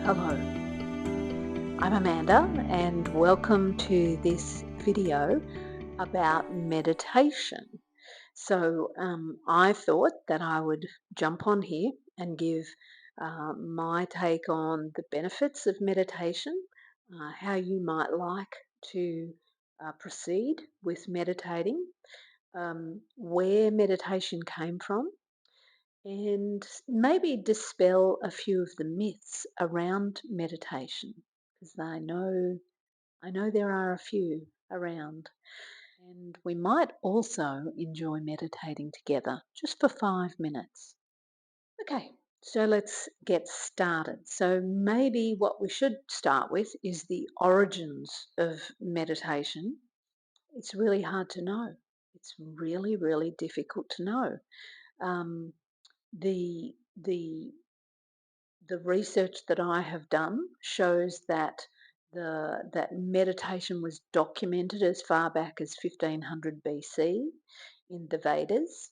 Hello, I'm Amanda, and welcome to this video about meditation. I thought that I would jump on here and give my take on the benefits of meditation, how you might like to proceed with meditating, where meditation came from, and maybe dispel a few of the myths around meditation, because I know there are a few around, and we might also enjoy meditating together just for 5 minutes. Okay, so let's get started. So maybe what we should start with is the origins of meditation. It's really hard to know. It's really, really difficult to know. Um, the the research that I have done shows that that meditation was documented as far back as 1500 BC in the Vedas.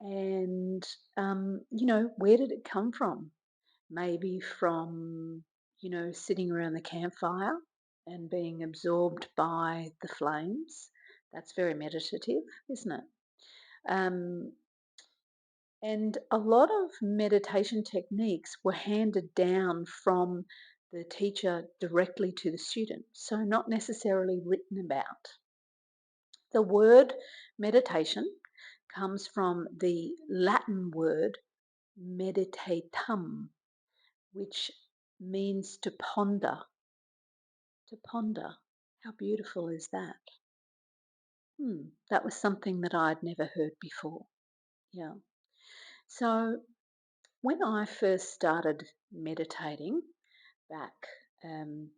And where did it come from? Maybe from sitting around the campfire and being absorbed by the flames. That's very meditative, isn't it? Um, and a lot of meditation techniques were handed down from the teacher directly to the student, so not necessarily written about. The word meditation comes from the Latin word meditatum, which means to ponder. To ponder. How beautiful is that? That was something that I'd never heard before. Yeah. So when I first started meditating back um,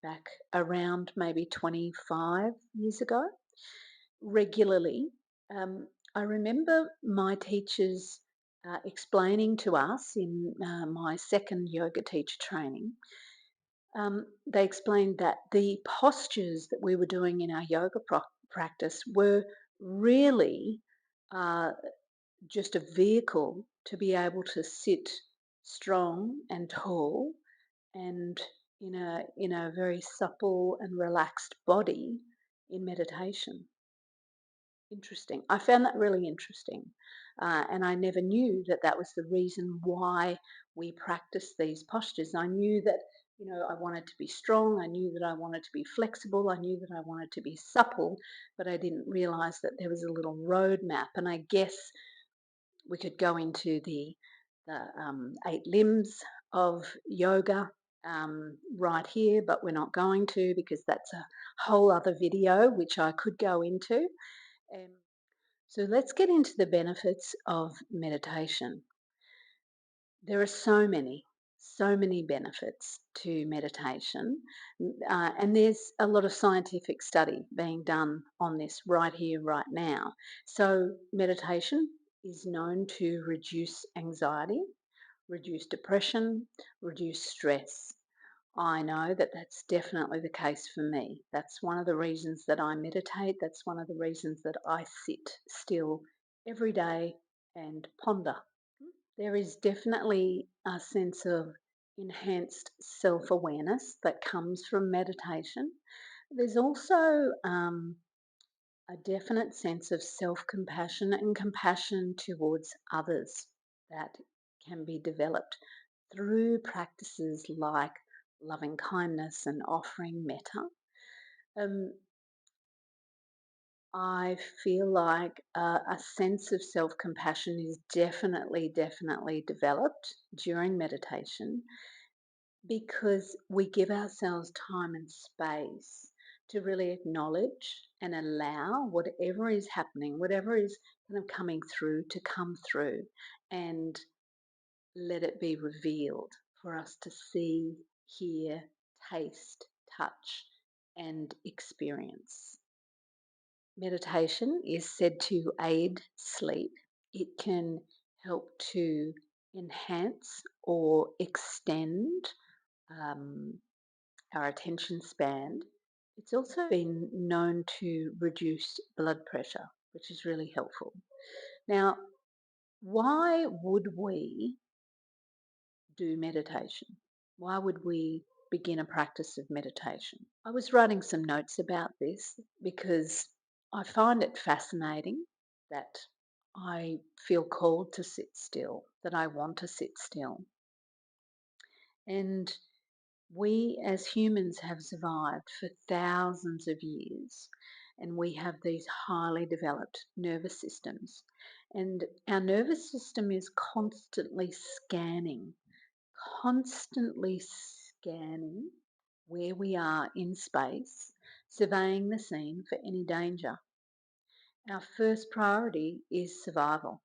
back around maybe 25 years ago, regularly, um, I remember my teachers explaining to us in my second yoga teacher training. They explained that the postures that we were doing in our yoga practice were really uh, just a vehicle to be able to sit strong and tall and in a very supple and relaxed body in meditation. Interesting. I found that really interesting, and I never knew that that was the reason why we practice these postures. I knew that I wanted to be strong. I knew that I wanted to be flexible. I knew that I wanted to be supple, but I didn't realize that there was a little roadmap. And I guess we could go into the 8 limbs of yoga right here, but we're not going to because that's a whole other video which I could go into. Um, so let's get into the benefits of meditation. There are so many benefits to meditation, and there's a lot of scientific study being done on this right here, right now. So, meditation is known to reduce anxiety, reduce depression, reduce stress. I know that that's definitely the case for me. That's one of the reasons that I meditate. That's one of the reasons that I sit still every day and ponder. There is definitely a sense of enhanced self awareness that comes from meditation. There's also a definite sense of self compassion and compassion towards others that can be developed through practices like loving kindness and offering metta. Um, I feel like a sense of self compassion is definitely developed during meditation because we give ourselves time and space to really acknowledge and allow whatever is happening, whatever is kind of coming through to come through and let it be revealed for us to see, hear, taste, touch, and experience. Meditation is said to aid sleep. It can help to enhance or extend um, our attention span. It's also been known to reduce blood pressure, which is really helpful. Now, why would we do meditation? Why would we begin a practice of meditation? I was writing some notes about this because I find it fascinating that I feel called to sit still, that I want to sit still. And we as humans have survived for thousands of years, and we have these highly developed nervous systems. And our nervous system is constantly scanning where we are in space, surveying the scene for any danger. Our first priority is survival.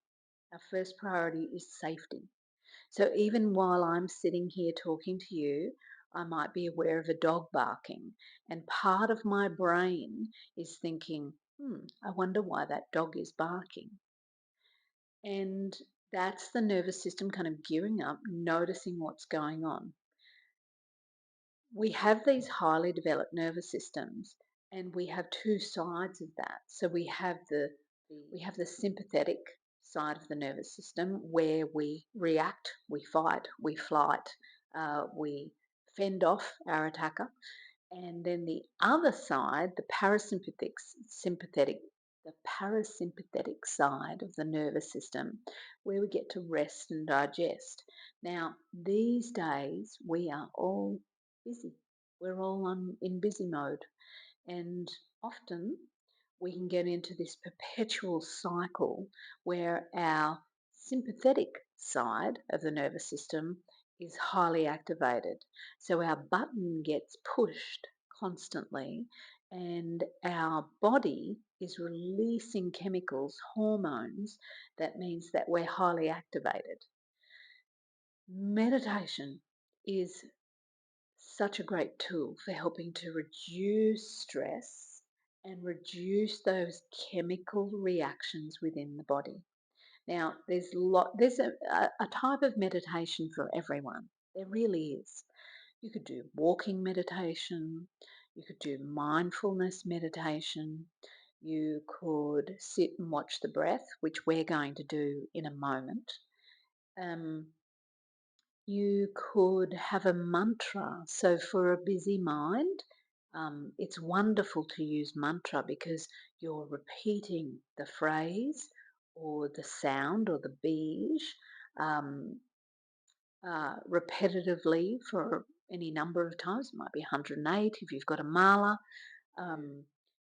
Our first priority is safety. So even while I'm sitting here talking to you, I might be aware of a dog barking, and part of my brain is thinking, I wonder why that dog is barking. And that's the nervous system kind of gearing up, noticing what's going on. We have these highly developed nervous systems, and we have two sides of that. So we have the sympathetic side of the nervous system where we react, we fight, we flight, we fend off our attacker, and then the other side, sympathetic, the parasympathetic side of the nervous system, where we get to rest and digest. Now, these days, we are all busy. We're all in busy mode. And often we can get into this perpetual cycle where our sympathetic side of the nervous system is highly activated. So our button gets pushed constantly, and our body is releasing chemicals, hormones. That means that we're highly activated. Meditation is such a great tool for helping to reduce stress and reduce those chemical reactions within the body. Now, there's a type of meditation for everyone. There really is. You could do walking meditation, you could do mindfulness meditation, you could sit and watch the breath, which we're going to do in a moment. Um, you could have a mantra. So, for a busy mind, it's wonderful to use mantra because you're repeating the phrase or the sound or the beige um, repetitively for any number of times. It might be 108 if you've got a mala. Um,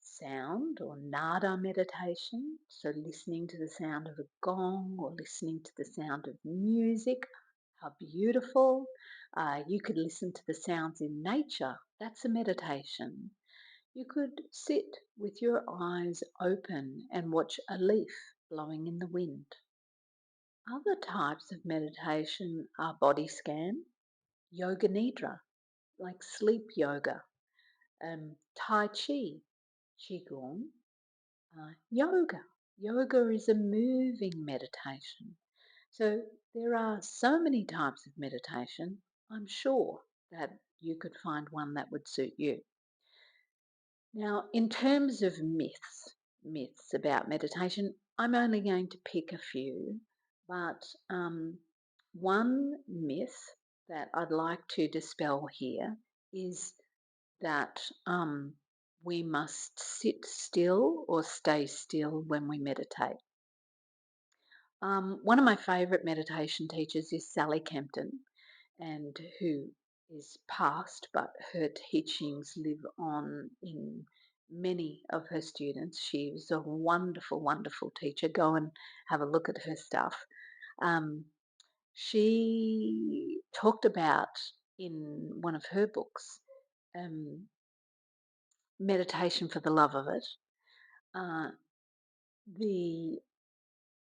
Sound or nada meditation, so listening to the sound of a gong or listening to the sound of music. How beautiful. You could listen to the sounds in nature. That's a meditation. You could sit with your eyes open and watch a leaf blowing in the wind. Other types of meditation are body scan, yoga nidra, like sleep yoga, tai chi, qigong, yoga. Yoga is a moving meditation. So there are so many types of meditation. I'm sure that you could find one that would suit you. Now, in terms of myths about meditation, I'm only going to pick a few, but one myth that I'd like to dispel here is that we must sit still or stay still when we meditate. One of my favourite meditation teachers is Sally Kempton, and who is past, but her teachings live on in many of her students. She was a wonderful, wonderful teacher. Go and have a look at her stuff. Um, she talked about in one of her books um, meditation for the love of it, uh, the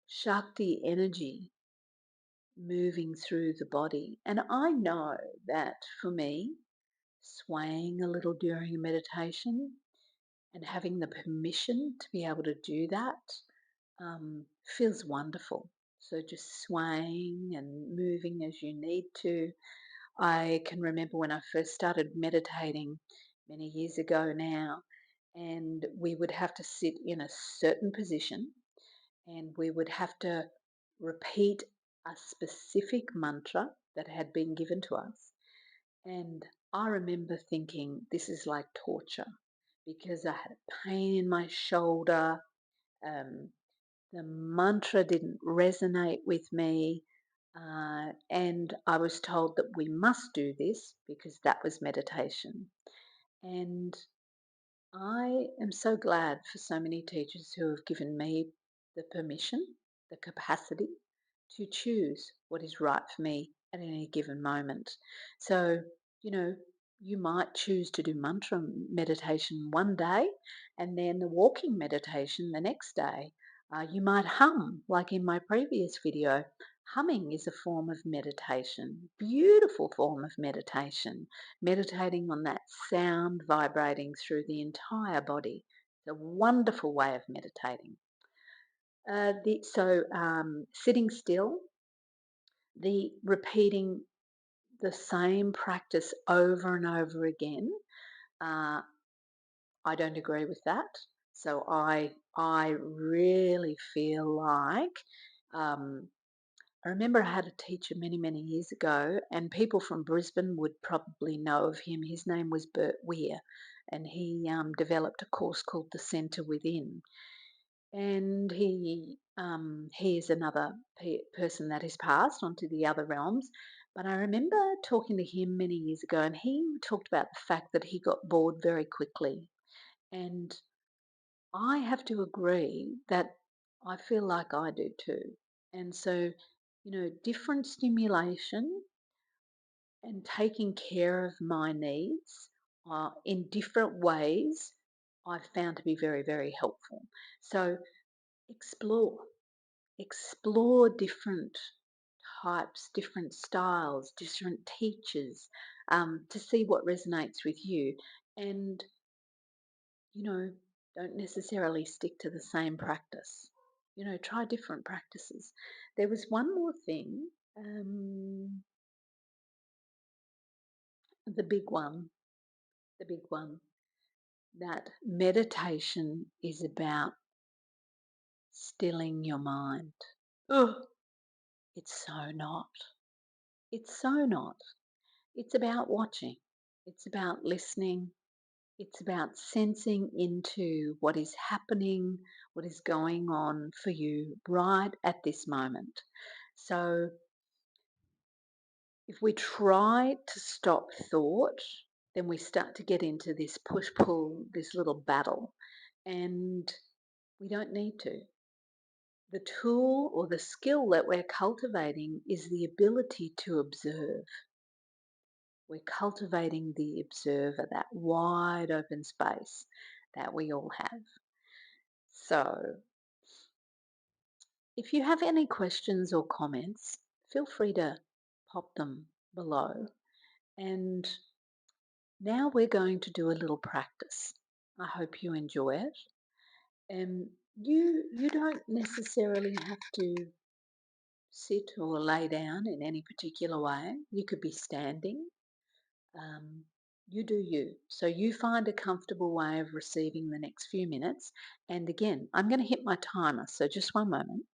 Shakti energy moving through the body. And I know that for me, swaying a little during a meditation and having the permission to be able to do that feels wonderful. So just swaying and moving as you need to. I can remember when I first started meditating many years ago now, and we would have to sit in a certain position and we would have to repeat a specific mantra that had been given to us. And I remember thinking, this is like torture because I had a pain in my shoulder. Um, the mantra didn't resonate with me. And I was told that we must do this because that was meditation. And I am so glad for so many teachers who have given me the permission, the capacity to choose what is right for me at any given moment. So, you know, you might choose to do mantra meditation one day and then the walking meditation the next day. You might hum, like in my previous video. Humming is a form of meditation, beautiful form of meditation, meditating on that sound vibrating through the entire body. It's a wonderful way of meditating. Sitting still, the repeating the same practice over and over again. Uh, I don't agree with that. So I really feel like I remember I had a teacher many years ago, and people from Brisbane would probably know of him. His name was Bert Weir, and he developed a course called The Centre Within. And he is another person that has passed onto the other realms. But I remember talking to him many years ago, and he talked about the fact that he got bored very quickly. And I have to agree that I feel like I do too. And so, different stimulation and taking care of my needs in different ways, I've found to be very helpful. So, explore, explore different types, different styles, different teachers to see what resonates with you. And you know, don't necessarily stick to the same practice. Try different practices. There was one more thing, um, the big one, the big one, that meditation is about stilling your mind. Ugh, it's so not. It's so not. It's about watching. It's about listening. It's about sensing into what is happening, what is going on for you right at this moment. So, if we try to stop thought, then we start to get into this push pull, this little battle, and we don't need to. The tool or the skill that we're cultivating is the ability to observe. We're cultivating the observer, that wide open space that we all have. So, if you have any questions or comments, feel free to pop them below. And now we're going to do a little practice. I hope you enjoy it. And you don't necessarily have to sit or lay down in any particular way. You could be standing. Um, you do you. So you find a comfortable way of receiving the next few minutes. And again, I'm going to hit my timer. So just one moment.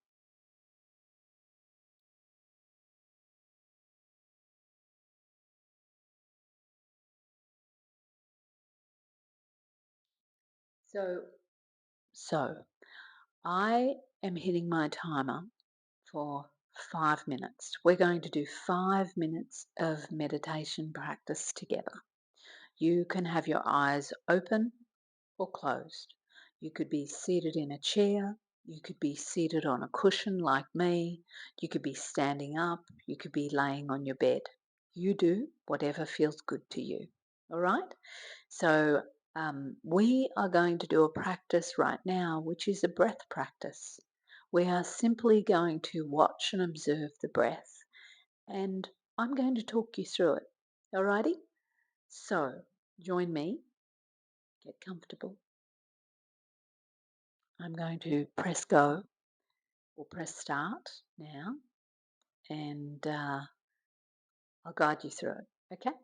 So, so I am hitting my timer for 5 minutes. We're going to do 5 minutes of meditation practice together. You can have your eyes open or closed. You could be seated in a chair. You could be seated on a cushion like me. You could be standing up. You could be laying on your bed. You do whatever feels good to you. All right? So, we are going to do a practice right now, which is a breath practice. We are simply going to watch and observe the breath, and I'm going to talk you through it. Alrighty? So, join me, get comfortable. I'm going to press go or press start now, and I'll guide you through it. Okay?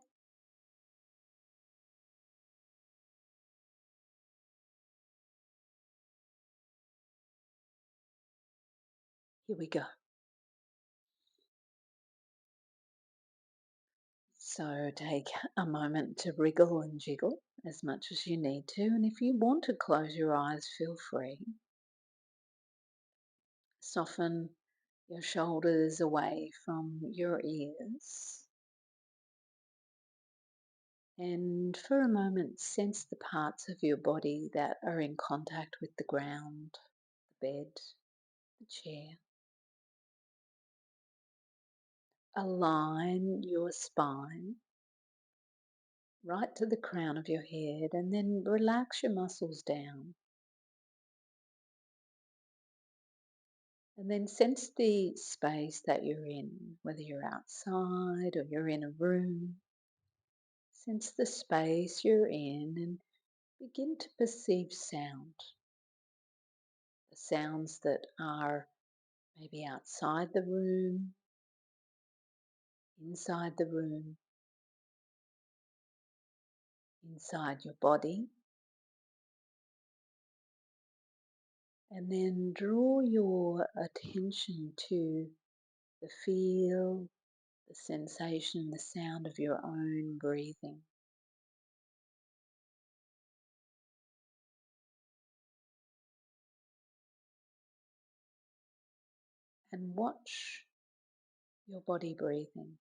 Here we go. So take a moment to wriggle and jiggle as much as you need to. And if you want to close your eyes, feel free. Soften your shoulders away from your ears. And for a moment, sense the parts of your body that are in contact with the ground, the bed, the chair. Align your spine right to the crown of your head and then relax your muscles down. And then sense the space that you're in, whether you're outside or you're in a room. Sense the space you're in and begin to perceive sound. The sounds that are maybe outside the room, inside the room, inside your body. And then draw your attention to the feel, the sensation, the sound of your own breathing. And watch your body breathing.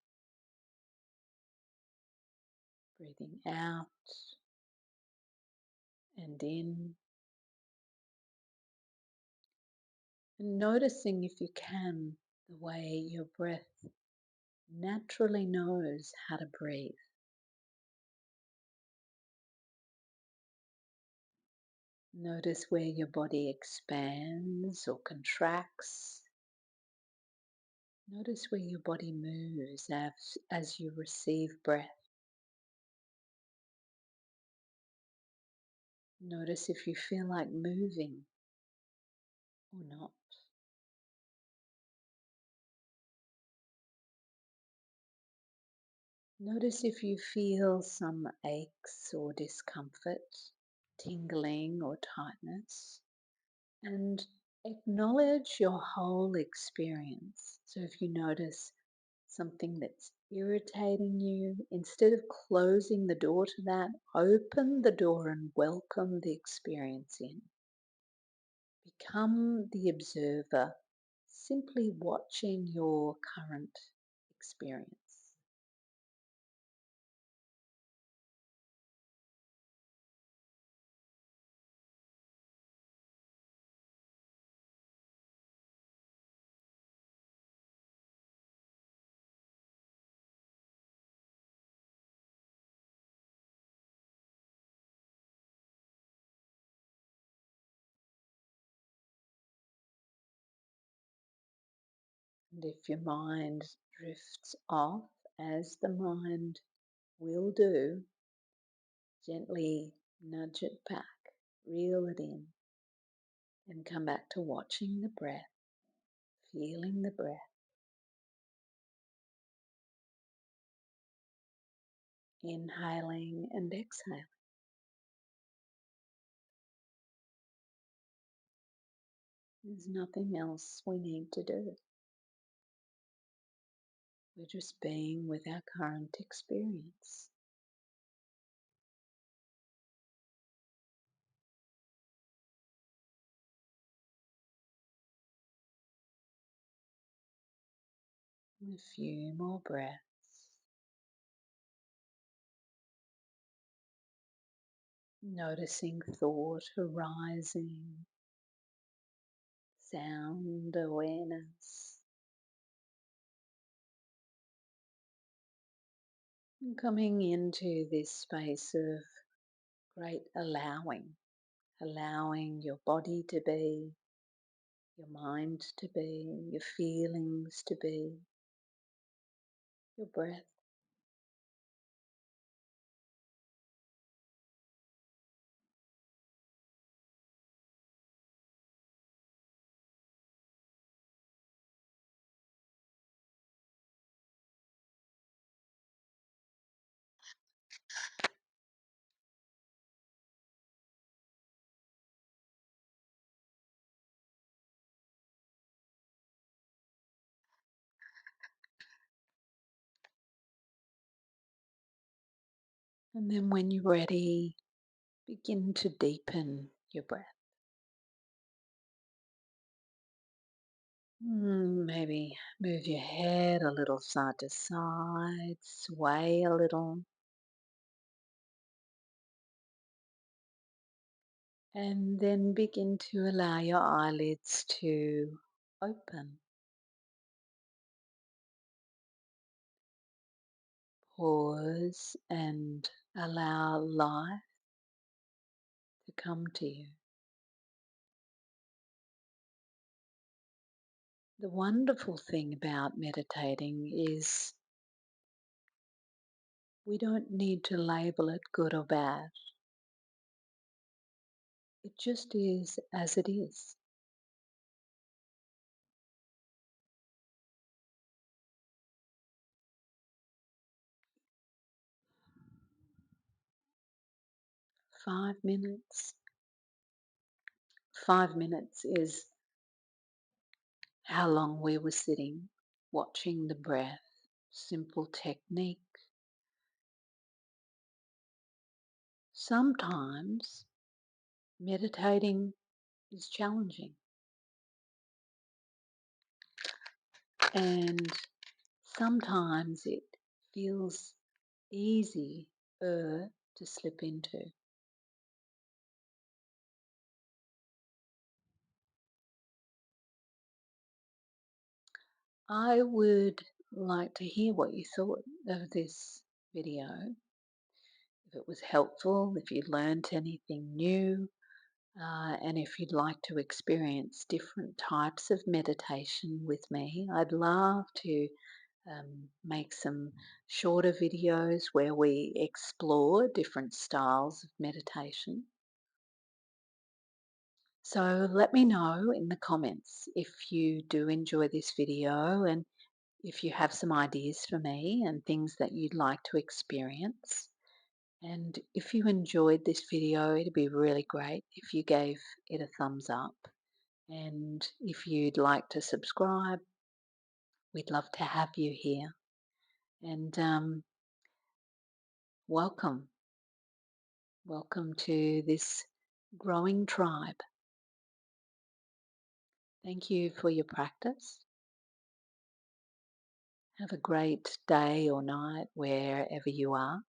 Breathing out and in. And noticing, if you can, the way your breath naturally knows how to breathe. Notice where your body expands or contracts. Notice where your body moves as you receive breath. Notice if you feel like moving or not. Notice if you feel some aches or discomfort, tingling or tightness, and acknowledge your whole experience. So if you notice something that's irritating you, instead of closing the door to that, open the door and welcome the experience in. Become the observer, simply watching your current experience. And if your mind drifts off, as the mind will do, gently nudge it back, reel it in, and come back to watching the breath, feeling the breath, inhaling and exhaling. There's nothing else we need to do. We're just being with our current experience. A few more breaths. Noticing thought arising, sound awareness, and coming into this space of great allowing your body to be, your mind to be, your feelings to be, your breath. And then when you're ready, begin to deepen your breath. Maybe move your head a little side to side, sway a little, and then begin to allow your eyelids to open. Pause and allow life to come to you. The wonderful thing about meditating is we don't need to label it good or bad. It just is as it is. 5 minutes. 5 minutes is how long we were sitting, watching the breath. Simple technique. Sometimes meditating is challenging, and sometimes it feels easy to slip into. I would like to hear what you thought of this video, if it was helpful, if you learned anything new, and if you'd like to experience different types of meditation with me. I'd love to make some shorter videos where we explore different styles of meditation. So let me know in the comments if you do enjoy this video and if you have some ideas for me and things that you'd like to experience. And if you enjoyed this video, it'd be really great if you gave it a thumbs up. And if you'd like to subscribe, we'd love to have you here. And welcome. Welcome to this growing tribe. Thank you for your practice. Have a great day or night wherever you are.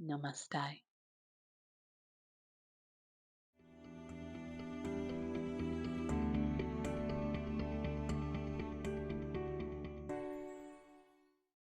Namaste.